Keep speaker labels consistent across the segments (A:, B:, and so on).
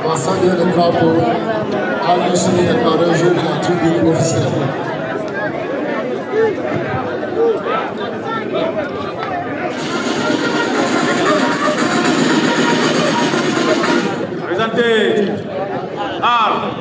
A: On va saluer le drapeau à l'issue de la région de la tribune officielle.
B: Présentez Art.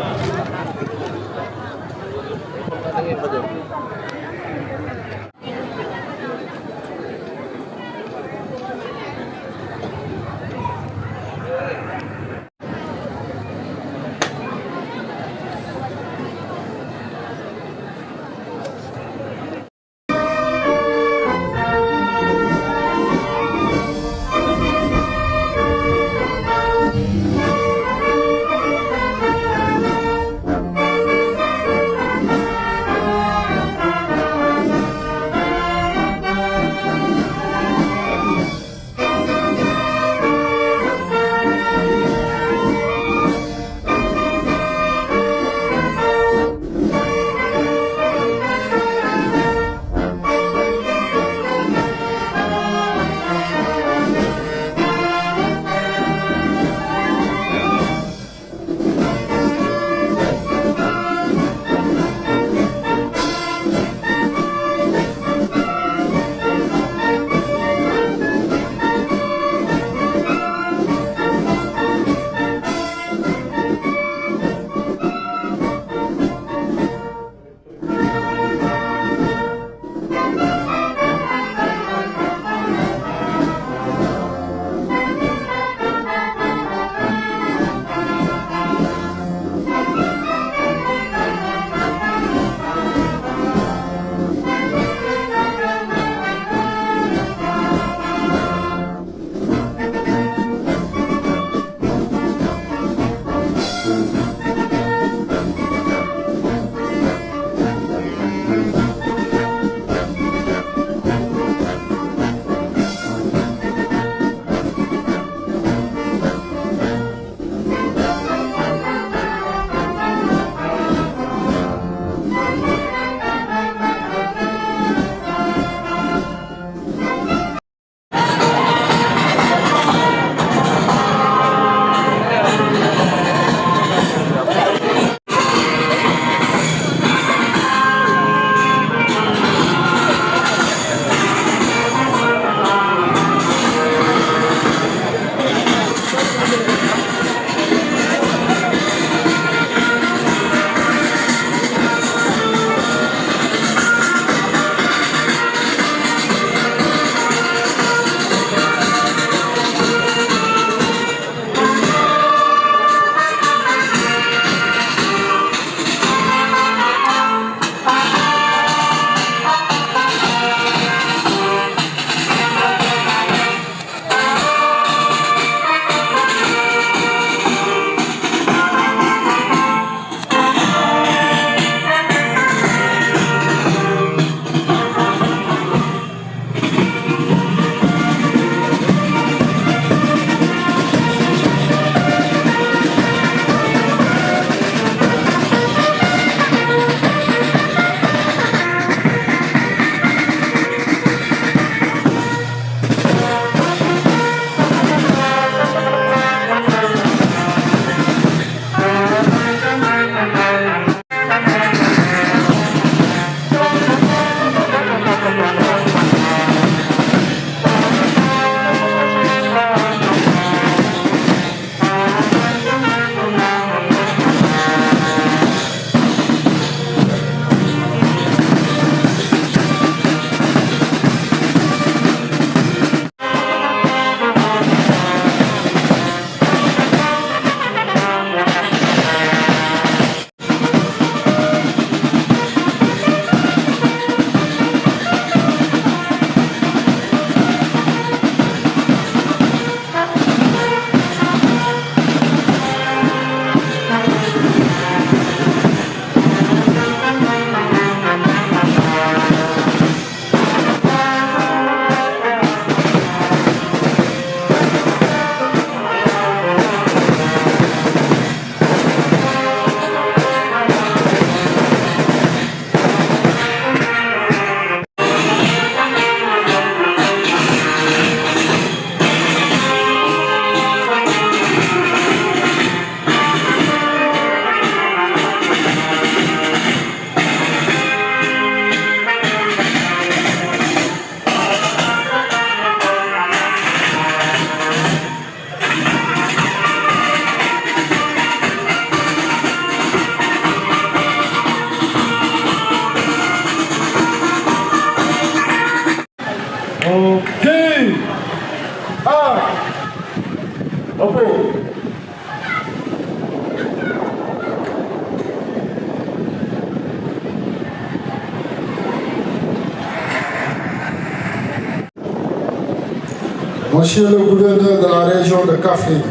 A: Monsieur le gouverneur de la région de Kaffrine,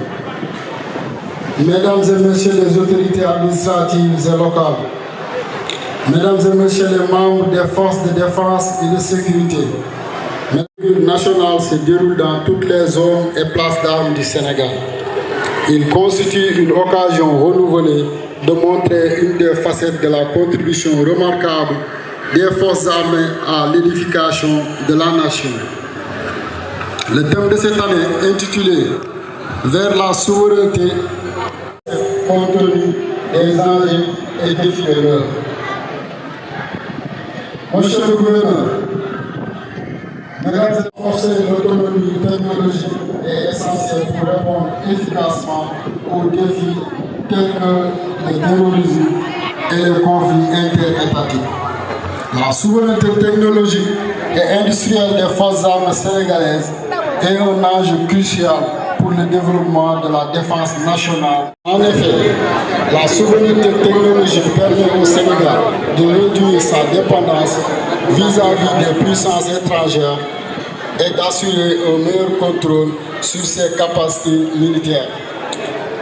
A: Mesdames et Messieurs les autorités administratives et locales, Mesdames et Messieurs les membres des forces de défense et de sécurité, la lutte nationale se déroule dans toutes les zones et places d'armes du Sénégal. Il constitue une occasion renouvelée de montrer une des facettes de la contribution remarquable des forces armées à l'édification de la nation. Le thème de cette année intitulé « Vers la souveraineté » compte tenu des enjeux et défis de l'heure. Monsieur le gouverneur, mesdames et messieurs, l'autonomie technologique est essentielle pour répondre efficacement aux défis tels que le terrorisme et les conflits interétatiques. La souveraineté technologique et industrielle des forces armées sénégalaises est un enjeu crucial pour le développement de la défense nationale. En effet, la souveraineté technologique permet au Sénégal de réduire sa dépendance vis-à-vis des puissances étrangères et d'assurer un meilleur contrôle sur ses capacités militaires.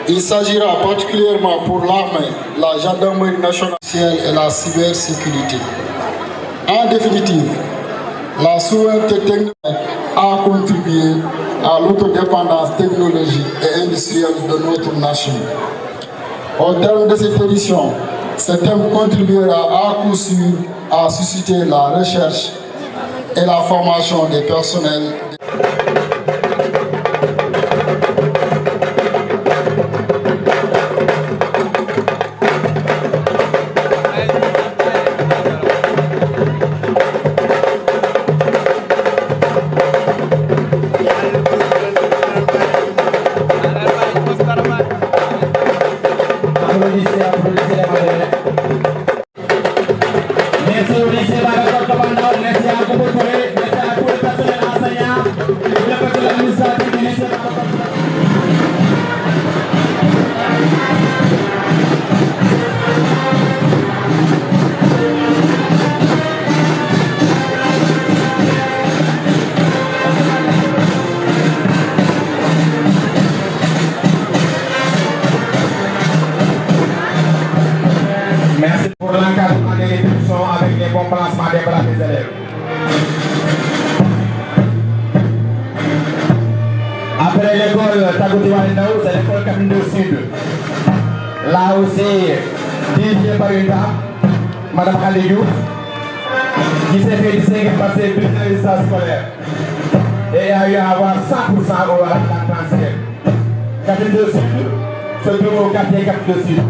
A: Il s'agira particulièrement pour l'armée, la gendarmerie nationale et la cybersécurité. En définitive, la souveraineté technologique a contribué à l'autodépendance technologique et industrielle de notre nation. Au terme de cette édition, ce thème contribuera à coup sûr à susciter la recherche et la formation des personnels.
C: Merci pour l'encadrement des répétitions avec les bons placements des bras des élèves. Après l'école Tagouti Walindao, c'est l'école Kaffrine Sud. Là aussi, dirigée par une dame, Madame Khalidou, qui s'est fait distinguer par ses bulletins scolaires et a eu à avoir 100% au transfert. Kaffrine Sud se trouve au quartier Kaffrine Sud.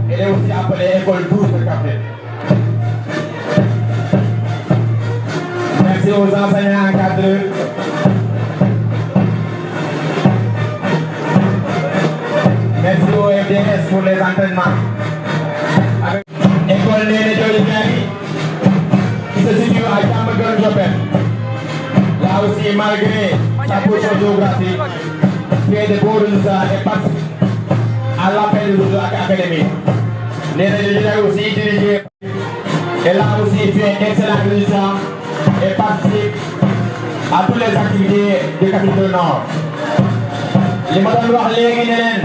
C: Elle est aussi appelée école 12 de Kaffrine. Merci aux enseignants encadreurs. Merci au FDS pour les entraînements. École Néné Joli qui se situe à Diamaguène Jopel. Là aussi, malgré sa position géographique, fait de beaux résultats et participe à l'appel de l'académie. Néné Joli aussi dirigé. Elle a aussi fait excellent résultat et participe à toutes les activités de Kaffrine Nord. Les madame wax léegi ne leen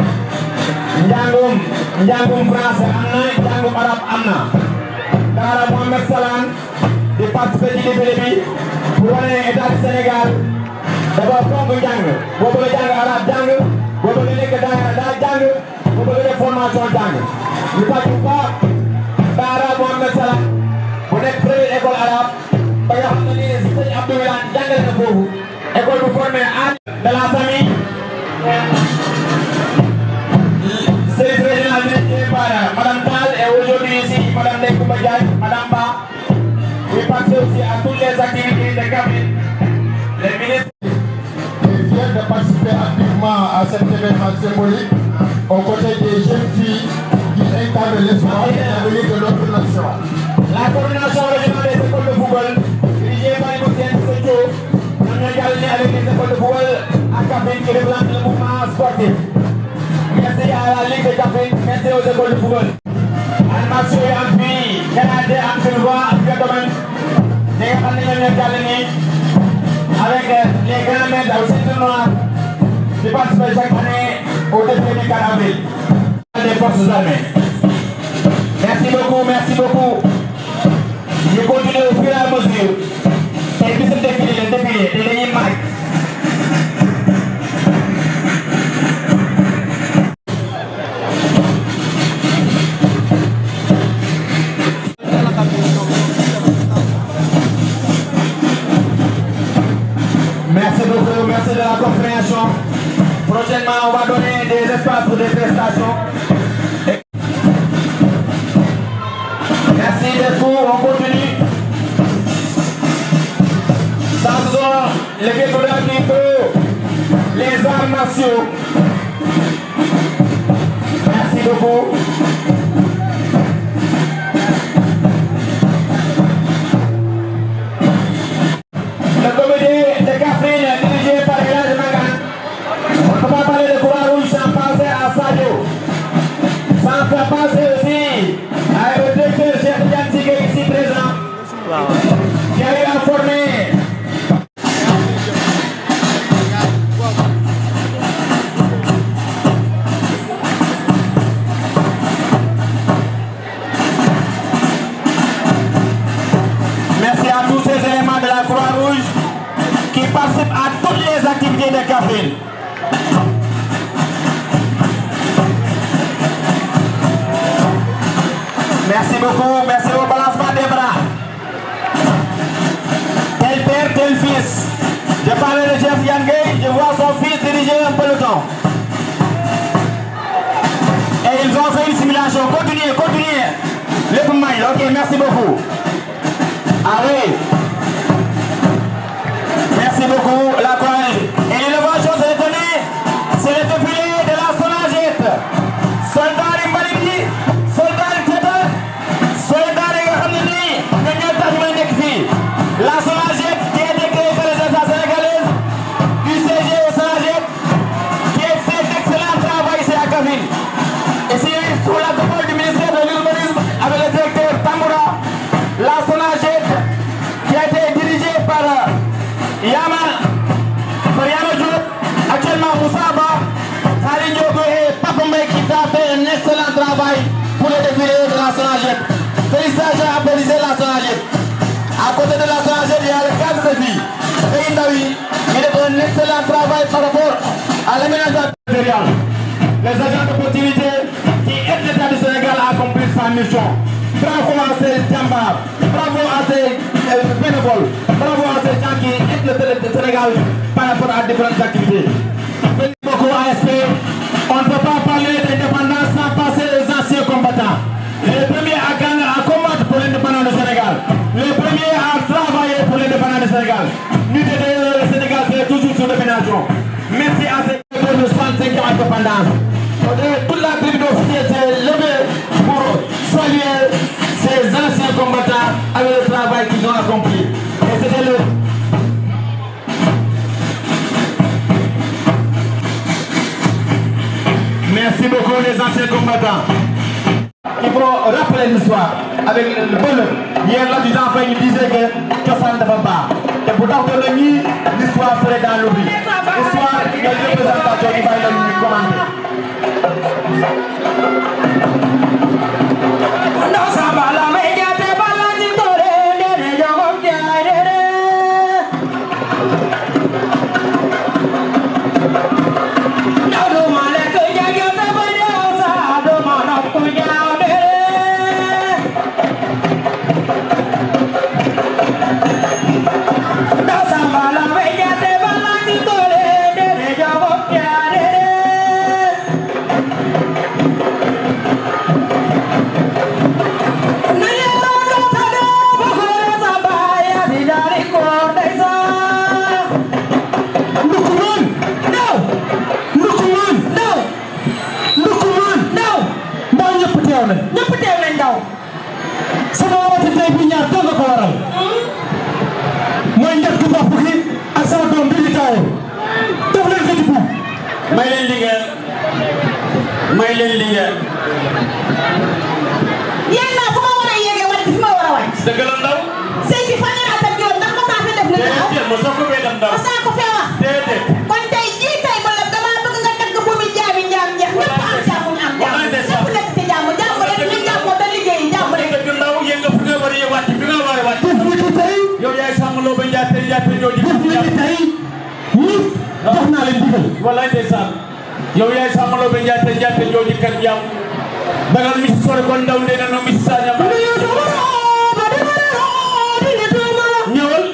C: njàngum français am na njàngum arabe am na. Daara Mohamed Salaan di participer ci défilé bi pour wane ne état du Sénégal dafa fonk njàng. Boo bëgg a jàng arabe jàng, boo bëgg a nekk daara jàng, boo bëgg a def formation jàng. Ñu fàttali ko Daara Mohamed Salaan bu nekk première école arabe ba nga xam ne nii sëñ Abdou Wilane jàngale na foofu école bu formé de la famille. Service régional dirigé par Madame Tal et aujourd'hui ici Madame Nekouba Diagne, Madame Ba. Oui, participe aussi à toutes les activités de Kaffrine. Les ministres viennent de participer activement à cet événement symbolique aux côtés des jeunes filles qui incarnent l'espoir et l'avenir de notre nation. La coordination régionale des écoles de football dirigée par Moussien Socho, nous avons gagné avec les écoles de football à Kaffrine qui représentent le mouvement sportif. Merci à la Ligue de Kaffrine, merci aux écoles de football. Animation et appui, Canada, Amphilvoie, Amphilvoie, domaine. Nous avons gagné avec les grands maîtres au centre noir qui participent chaque année au défilé du 4 avril des forces armées. Merci beaucoup, merci beaucoup. Je continue au fur et à mesure. Et puis ce défilé, le défilé, les lignes marques. Merci beaucoup, merci de la compréhension. Prochainement, on va donner des espaces pour des prestations. Merci beaucoup, on continue. Ça sort les photographies pour les arts martiaux. Merci beaucoup. Le comité de Kaffrine dirigé par Elhadji Mangane. On ne peut pas parler de Croix-Rouge sans penser à Sadio. Sans faire penser aussi à le directeur Cheikh Tidiane Sy ici présent, qui a eu à former. Merci à tous ces éléments de la Croix-Rouge qui participent à toutes les activités de Kaffrine. Merci beaucoup, merci au balancement des bras. Tel père, tel fils. Je parlais de Cheikh Tidiane Gueye, je vois son fils diriger un peloton. Et ils ont fait une simulation. Continuez, continuez. Le mail, ok, merci beaucoup. Ah oui. Merci beaucoup, la courage. Et l'innovation, c'est le défilé de la Sonagette. Soldat Rimbalidi, soldat Teta, soldat Regamini, la Sonagette qui a été créée par les États sénégalaises, UCG au Sonagette, qui a fait d'excellent travail ici à Kaffrine. Et c'est sous la coupole du ministère de l'Urbanisme avec le directeur Tamboura, la Sonagette qui a été dirigée par Yama Diop, actuellement Moussa Ba, Khalid Diogo et Papa Mbaye qui a fait un excellent travail pour le défilé de la Sonagette. Félicitations à applaudisser la Sonagette. À côté de la Sonagette, il y a le cadre de vie. Et Indawi, il est un excellent travail par rapport à l'aménagement territorial. Les agents d'opportunité qui aident l'État du Sénégal à accomplir sa mission. Bravo à ces jambars, bravo à ces bénévoles, bravo à ces gens qui aident le Sénégal par rapport à différentes activités. Merci beaucoup ASP. On ne peut pas parler d'indépendance sans passer les anciens combattants. Les premiers à combattre pour l'indépendance du Sénégal. Les premiers à travailler pour l'indépendance du Sénégal. Nous, le Sénégal, c'est toujours sur l'élimination. Merci à ces de 65 ans d'indépendance. Toute la tribu d'officiers s'est levée pour saluer ces anciens combattants avec le travail qu'ils ont accompli. Et c'était le... Merci beaucoup les anciens combattants. Il faut rappeler l'histoire avec le bonheur. Hier, l'adjudant Faye disait que ça ne va pas. Et pourtant, l'histoire serait dans l'oubli. L'histoire de la représentation qui va être commandée.
B: ma soo ko bee def ndaw.
D: saa ko fee wax.
B: déedéet.
D: kon tey jii tey ba la damaa bëgg nga tagg bu mi jaabi njaam njaam ñëpp am jàmm ñu am jàmm ñëpp nekk ci jàmm jàmm rek ñu jàmmoo da liggéey jàmm rek.
B: dëgg ndaw yéen nga fi nga war a wàcc fi nga war a wàcc. yow yaay sàmm loo ba njaate njaate jooju.
C: jox naa leen digal.
B: walaay ndeysaan yow yaay sàmm loo ba njaate njaate jooju kan jàmm. dagal mi si sore kon ndaw ndee na no mi si saa ñama. ñëwal.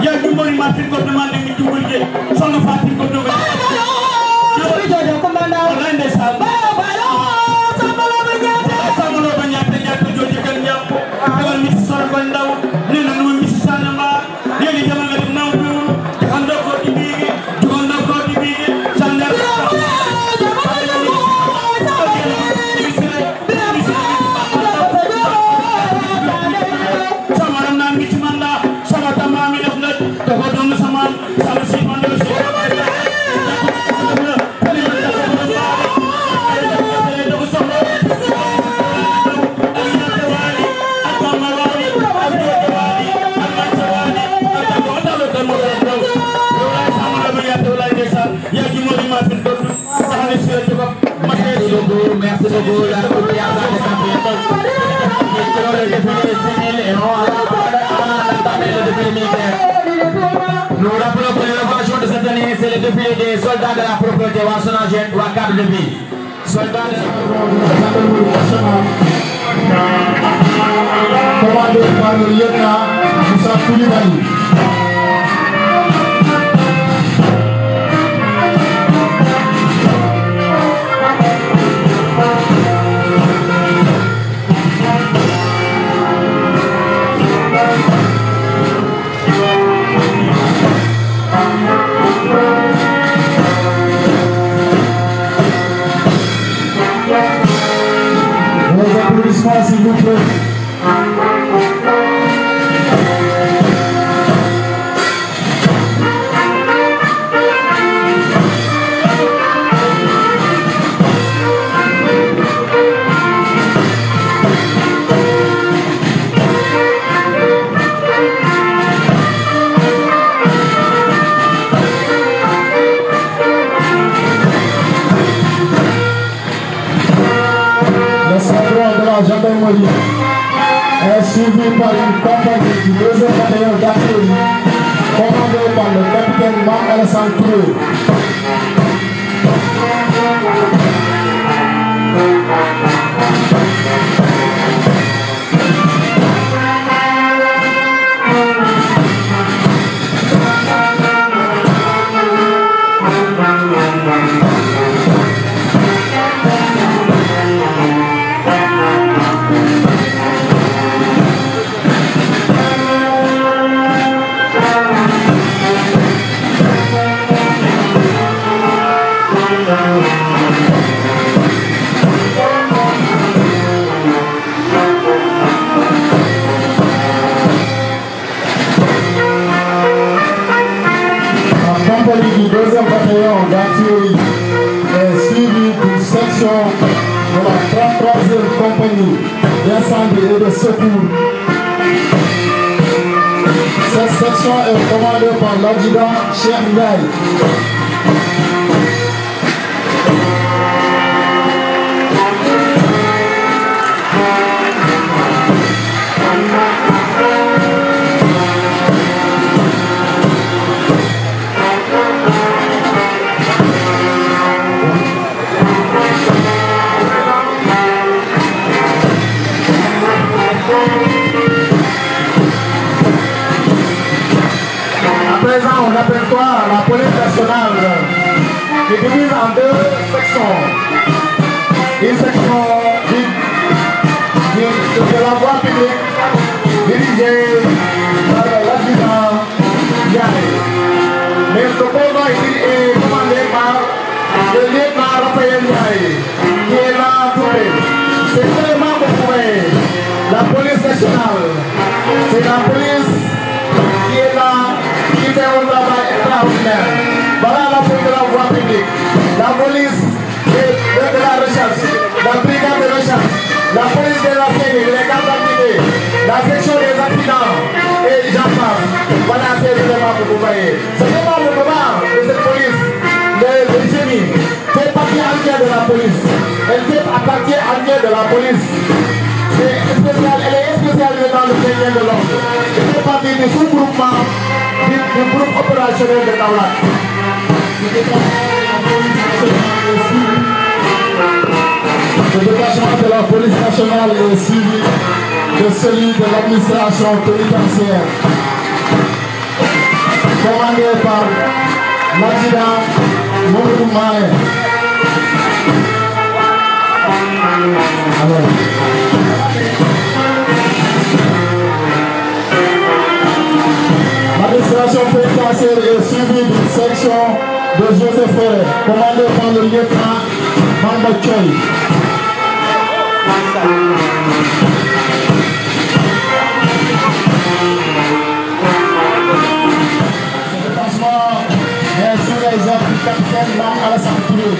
B: yaa ngi mën ma fi ko demandé ni ci wëlé sonu faati ko dogal yow jojo ko manda wala ndessal samalo ba ñaata ñaata jojo kan ñap dagal mi sor ko ndaw ni na no mi sanama yeli dama nga naw bi ando ko di bigi jondo ko di bigi sandar samaram na mi ci manda sama tamami def na ko don sama si manda si
C: Merci beaucoup, la première des champions. Le défilé civil et non à le défilé militaire. Nous rappelons que l'innovation de cette année, c'est le défilé des soldats de la propriété Wassonagène ou à cadre de vie. Soldats de la
A: commandé par le lieutenant Moussa Koulibaly. Vos applaudissements s'il vous plaît. Gendarmerie est suivi par une compagnie du 2e bataillon d'artillerie commandée par le capitaine Marc Alassane Touré. Du 2e bataillon d'artillerie est suivi d'une section de la 33e compagnie d'incendie et de secours. Cette section est commandée par l'adjudant Cheikh Ndiaye. On aperçoit la police nationale qui est divise en 2 sections. Une section de la voie publique dirigée par l'adjudant Ndiaye. Mais ce combat est commandé par le lieutenant
C: nationale. C'est la police qui est là, qui fait un travail extraordinaire. Voilà la police de la voie publique, la police de la recherche, la brigade de recherche, la police de la série, les cartes d'identité, la section des accidents et j'en passe. Voilà ces éléments que vous voyez. Ce n'est pas le moment de cette police, le génie, fait partie entière de la police. Elle fait partie entière de la police. Elle est spécialisée dans le maintien de l'ordre. Elle fait partie du sous-groupement du groupe opérationnel de Kaolack.
A: Le détachement de la police nationale est suivi de celui de l'administration pénitentiaire, commandé par l'adjudant Mamadou Maé. L'administration pénitentiaire est suivie d'une section de Joseph Ferret, commandée par le lieutenant Mamba Choy. Ce détachement est sous les ordres du capitaine Mam Alassane Touré.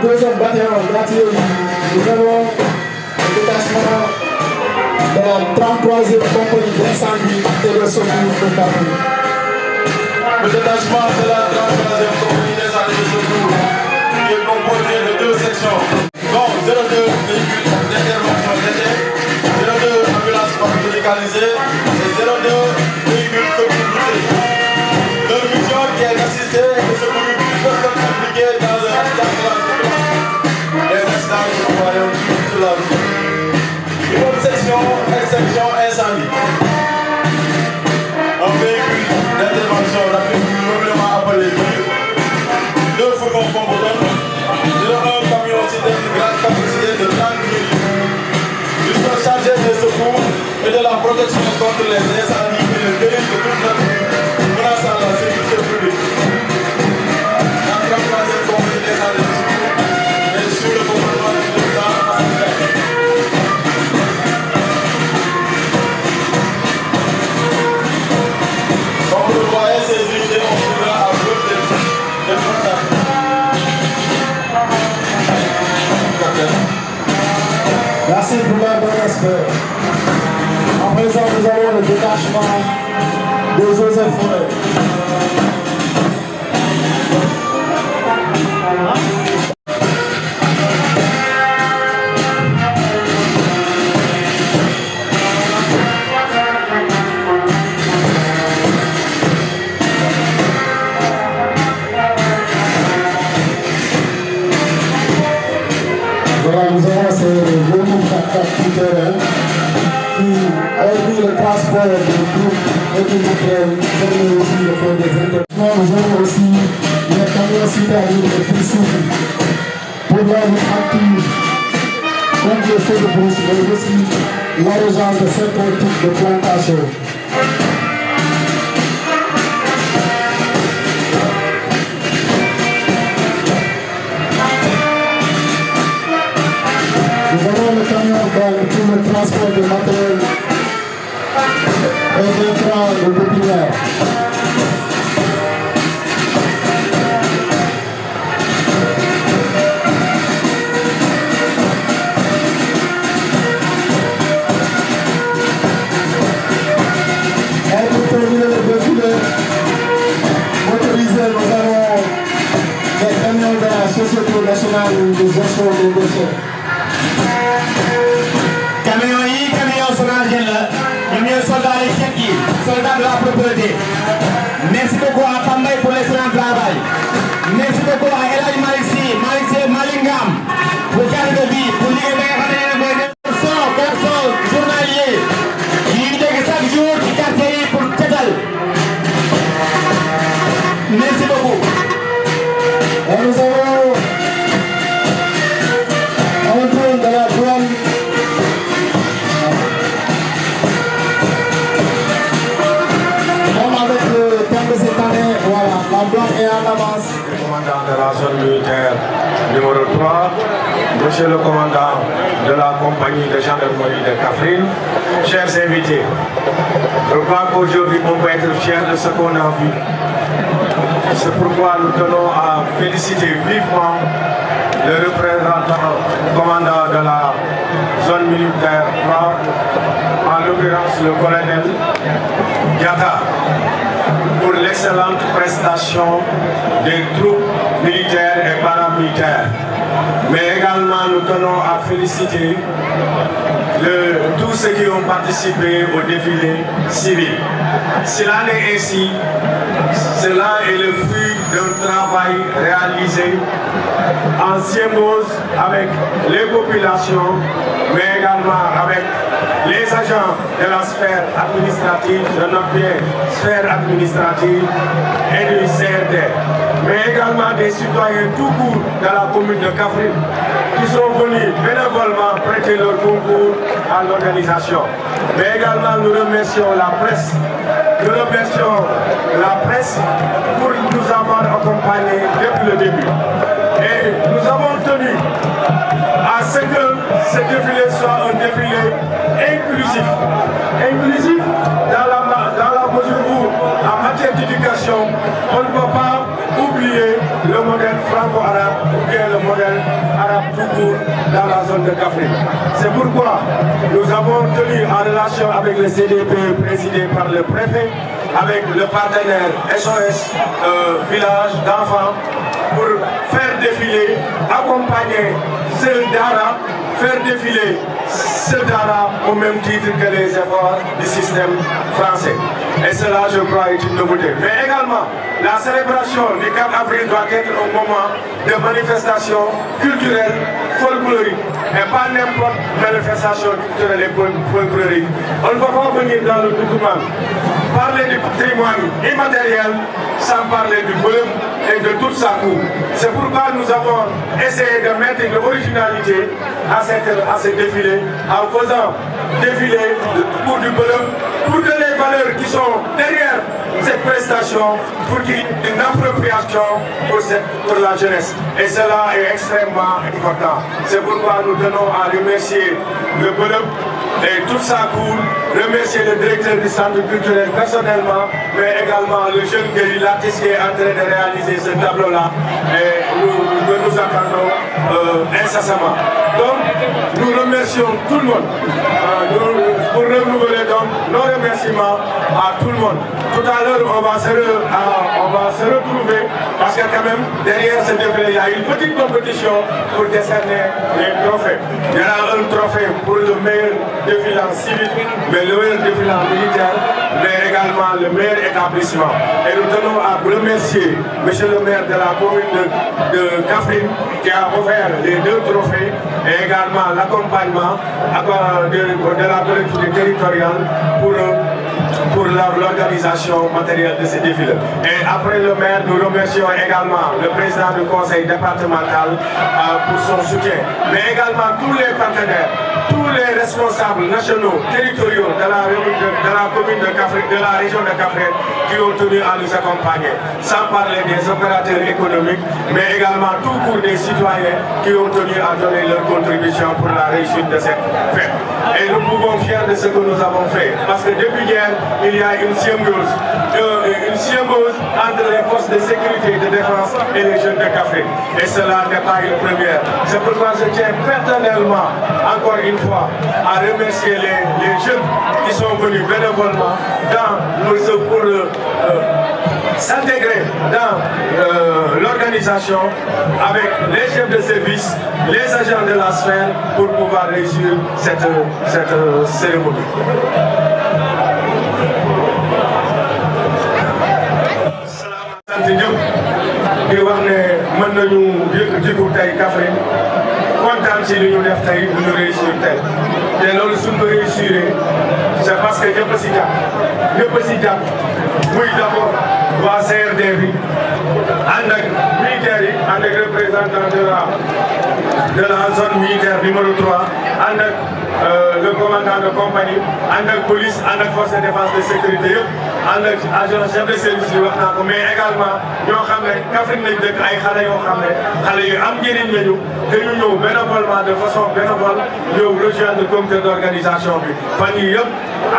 A: Deuxième bataillon d'artillerie, nous avons le détachement de la 33e compagnie d'incendie et de secours de Kaffrine.
E: Le détachement de la 33e compagnie d'incendie et de secours qui est composé de deux sections, dont 02 véhicules d'intervention léger, 02 ambulances médicalisées et 02 véhicules secours routiers. Leur mission qui est d'assister et de secourir toutes les personnes impliquées dans un accident de la route. Les accidents que nous voyons sur la route. Une autre section est section incendie. Un véhicule d'intervention rapide, probablement appelé VIR, 2 fourgons pompes, un camion citerne de grande capacité de 30 000 litres. Ils sont chargés des secours et de la protection contre les incendies et le péril de toute nature menaçant la sécurité publique. La 33e compagnie d'incendie et de secours est sous le commandement du président Assane. Comme vous le voyez, ces unités ont souvent à preuve des contacts.
A: Merci pour leur bon respect. En présent, nous avons le détachement de Joseph Ferret. Voilà, nous avons ces véhicules 4x4 tout-terrain qui, hormis le transport de groupes et du matériel, permet aussi de faire des interventions. Nous avons aussi les camions citadins les plus souples pour la lutte active contre les feux de brousse, mais aussi l'arrosage de certains types de plantations. Nous avons le camion pour le transport de matériel et d'intrants de pépinière. Société nationale de gestion des déchets.
C: Camion yi camion Sonaged la ñoom ñooy soldats yi teg yi soldats de la propreté. Merci beaucoup à Pambay pour l'excellent travail. Merci beaucoup à El Hadj Malick Sy Malick Ngam pour cadre de vie pour liggéey bi nga xam ne mooy personne journalier yi dégg chaque jour ci quartier yi pour tetal. Merci beaucoup.
A: Et nous avons un tour de la douane. Comme avec le thème de cette année, voilà, la douane est en avance.
E: Le commandant de la zone militaire numéro 3, monsieur le commandant de la compagnie de gendarmerie de Kaffrine, chers invités, je crois qu'aujourd'hui on peut être fiers de ce qu'on a vu. C'est pourquoi nous tenons à féliciter vivement le représentant commandant de la zone militaire 3, en l'occurrence le colonel Diatta, pour l'excellente prestation des troupes militaires et paramilitaires. Mais également nous tenons à féliciter tous ceux qui ont participé au défilé civil. Cela est ainsi, cela est le fruit d'un travail réalisé en symbiose avec les populations, mais également avec les agents de la sphère administrative, de notre sphère administrative et du CRD, mais également des citoyens tout court de la commune de Kaffrine qui sont venus bénévolement prêter leur concours à l'organisation. Mais également nous remercions la presse. Nous remercions la presse pour nous avoir accompagnés depuis le début. Et nous avons tenu à ce que ce défilé soit un défilé inclusif. Inclusif dans la mesure où, en matière d'éducation, on ne peut pas oublier le modèle franco-arabe ou bien le modèle arabe tout court dans la zone de Kaffrine. C'est pourquoi nous avons tenu en relation avec le CDP présidé par le préfet, avec le partenaire SOS Village d'enfants, pour faire défiler, accompagner ce Dara, faire défiler ce Dara au même titre que les efforts du système français. Et cela, je crois, est une nouveauté. Mais également, la célébration du 4 avril doit être un moment de manifestation culturelle, folklorique, et pas n'importe manifestation culturelle et folklorique. On ne va pas venir dans le document parler du patrimoine immatériel sans parler du volume et de toute sa cour. C'est pourquoi nous avons essayé de mettre une originalité à ce défilé en faisant défiler pour du volume, pour que les valeurs qui sont derrière cette prestation, pour qu'il y ait une appropriation pour la jeunesse. Et cela est extrêmement important. C'est pourquoi nous tenons à remercier le volume et toute sa cour, remercier le directeur du centre culturel personnellement, mais également le jeune guerrier, l'artiste qui est en train de réaliser ce tableau-là, et nous attendons incessamment. Donc, nous remercions tout le monde, pour renouveler donc nos remerciements à tout le monde. Tout à l'heure, on va se retrouver, parce que quand même, derrière ce défilé, il y a une petite compétition pour décerner les trophées. Il y aura un trophée pour le meilleur défilant civil, mais le meilleur défilant militaire, mais également le meilleur établissement. Et nous tenons à remercier M. le maire de la commune de Kaffrine qui a offert les 2 trophées et également l'accompagnement de la collectivité territoriale pour l'organisation matérielle de ces défilés. Et après le maire, nous remercions également le président du conseil départemental pour son soutien, mais également tous les partenaires, tous les responsables nationaux, territoriaux de la commune de Kaffrine, de la région de Kaffrine, qui ont tenu à nous accompagner, sans parler des opérateurs économiques, mais également tout court des citoyens qui ont tenu à donner leur contribution pour la réussite de cette fête. Et nous pouvons fiers de ce que nous avons fait, parce que depuis hier, il y a une symbiose entre les forces de sécurité et de défense et les jeunes de Kaffrine. Et cela n'est pas une première. C'est pourquoi je tiens personnellement, encore une fois, à remercier les jeunes qui sont venus bénévolement pour s'intégrer dans l'organisation coordination avec les chefs de service, les agents de la sphère pour pouvoir réussir cette cérémonie. sant ñëpp di wax ne mën nañu yëkkatiku tey Kaffrine kontaan ci li ñu def tey bu ñu réussir tey te loolu suñ ko réussir c'est parce que ñëpp a si jàpp muy d'abord waa CRD bi ànd ak militaires yi ànd ak représentant de la zone militaire numéro 3 ànd ak le commandant de compagnie ànd ak police ànd ak force de défense de sécurité yëpp ànd ak agent chef de service yi wax naa ko mais également ñoo xam ne Kaffrine lañ dëkk ay xale yoo xam ne xale yu am njëriñ lañu dañu ñëw bénévolement de façon bénévole ñëw rejoindre le comité d'organisation bi fan yii yëpp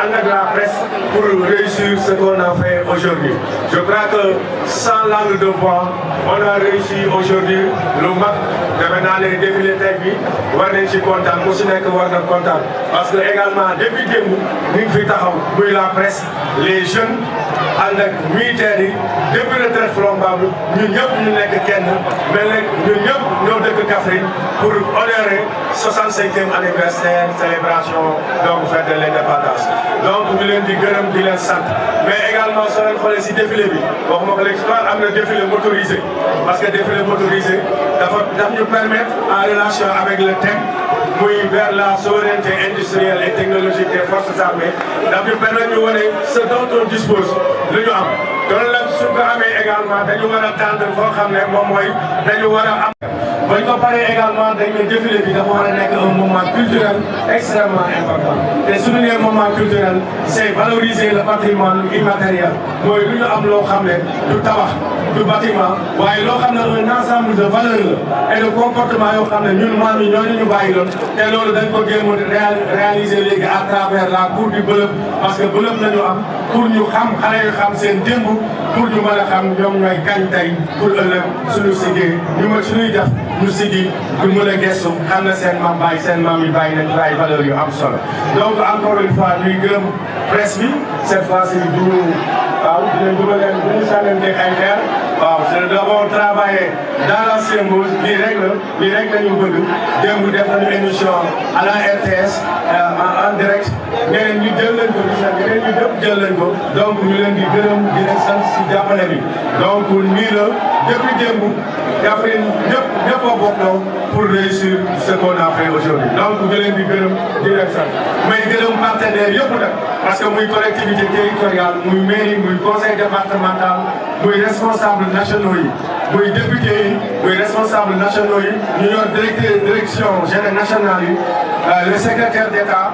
E: ànd ak la presse pour réussir ce qu'on a fait aujourd'hui. Je crois que sans langue de bois on a réussi aujourd'hui lu mag defe naa ne défilé tey bi war nañ ci kontaan ku si nekk war na kontaan parce que également depuis démb ñu ngi fi taxaw muy la presse les jeunes ànd ak militaires yi depuis retraite Flombable ñun ñëpp ñu nekk kenn mel ne ñun ñëpp ñoo dëkk Kaffrine pour honorer 65e anniversaire célébration donc fête de l'indépendance. Donc ñu leen di gërëm di leen sant mais également soo leen xoolee si défilé bi waxuma ko léegi am na défilé motorisé parce que défilé motorisé daf ñu permettre en relation avec le thème muy vers la souveraineté industrielle et technologique des forces armées daf ñu permettre ñu wane ce dont on dispose lu ñu am loolu nag su ko amee également dañu war a tendre foo xam ne moom mooy dañu war a am. ba ñu ko paree également dañu défilé bi dafa war a nekk un moment culturel extrêmement important te suñu nee moment culturel c'est valoriser le patrimoine immatériel mooy lu ñu am loo xam ne du tabax du bâtiment waaye loo xam ne un ensemble de valeurs la et de comportement yoo xam ne ñun maam yi ñooñu ñu bàyyi loon te loolu dañ ko jéem a réaliser léegi à travers la cour du Bëlëb parce que Bëlëb nañu am pour ñu xam xale yu xam seen démb pour ñu mën a xam ñoom ñooy kañ tey pour ëllëg suñu sigee ñu ma suñuy def ñu sigi ñu mën a gëstu xam na seen maam bàyyi seen maam yi bàyyi nañ ay valeurs yu am solo donc encore une fois ñuy gërëm presse bi cette fois-ci du ñu waaw dinañ dugaleen du ñu sànnante ay xeer waaw c'est d'abord travailler dans la symbiose lii rek la ñu bëgg démb def nañu émission à la RTS en direct ñeneen ñu jël leen ko ñeneen ñu dëpp jël leen ko donc ñu leen di gërëm di leen sant si jàppale bi donc nii la depuis démb Kaffrine ñëpp a bokk pour réussir ce qu'on a fait aujourd'hui donc ñu leen di gërëm di leen sant may gërëm partenaires yëpp nag parce que muy collectivité territoriale muy mairie muy conseil départemental muy responsable nationaux yi muy député yi muy responsable nationaux yi ñu yor direction générale nationale yi le secrétaire d'État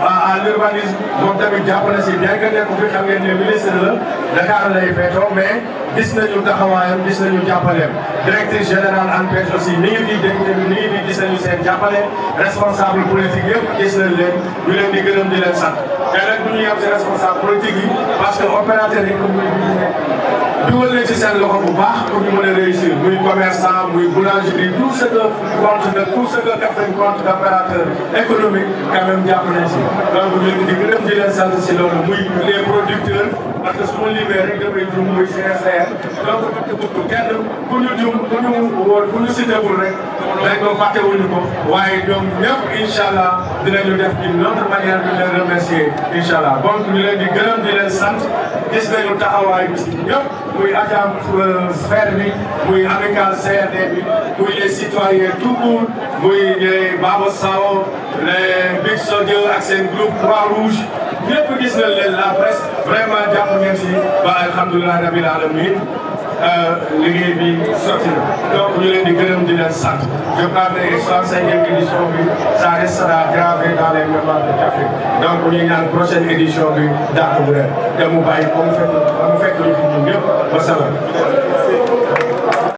E: à l'urbanisme moom tamit jàpp na si bien que nekk fi xam ngeen ne ministre la Dakar lay feetoo mais gis nañu taxawaayam gis nañu jàppaleem directrice générale ANPEJ aussi mi ngi fi député bi mi ngi fi gis nañu seen jàppale responsable politique yëpp gis nañ leen ñu leen di gërëm di leen sant te nag du ñu yem si responsable politique yi parce que opérateur yi comme dugal leen ci seen loxo bu baax pour ñu mën a réussir muy commerçant muy boulangerie tout ce que Kaffrine compte d'opérateur économique quand même jàpp nañ si donc ñu leen di gërëm di leen sant si loolu muy les producteurs parce que su ma limee rek damay jum muy CSR donc kenn ku ñu jum ku ñu citewul rek dañ ko fàttewuñu ko waaye ñoom ñëpp incha allah dinañu def d'une autre manière de leen remercier incha allah donc ñu leen di gërëm di leen sant gis nañu taxawaay bi si ñëpp muy agent sphère bi muy amical CRD bi muy les citoyens tout court muy les Baba Sao les Big Sodio ak seen groupe Croix-Rouge ñëpp gis nañ leen la presse vraiment jàpp ngeen si ba alhamdulilah rabil alamin liggéey bi sotti na donc ñu leen di gërëm di leen sant je crois que 65e édition bi ça restera gravé dans les mémoires de Kaffrine donc ñu ñaan prochaine édition bi dàq bu ren te mu bàyyi ba mu fekk ñu fi ñun ñëpp ba salaam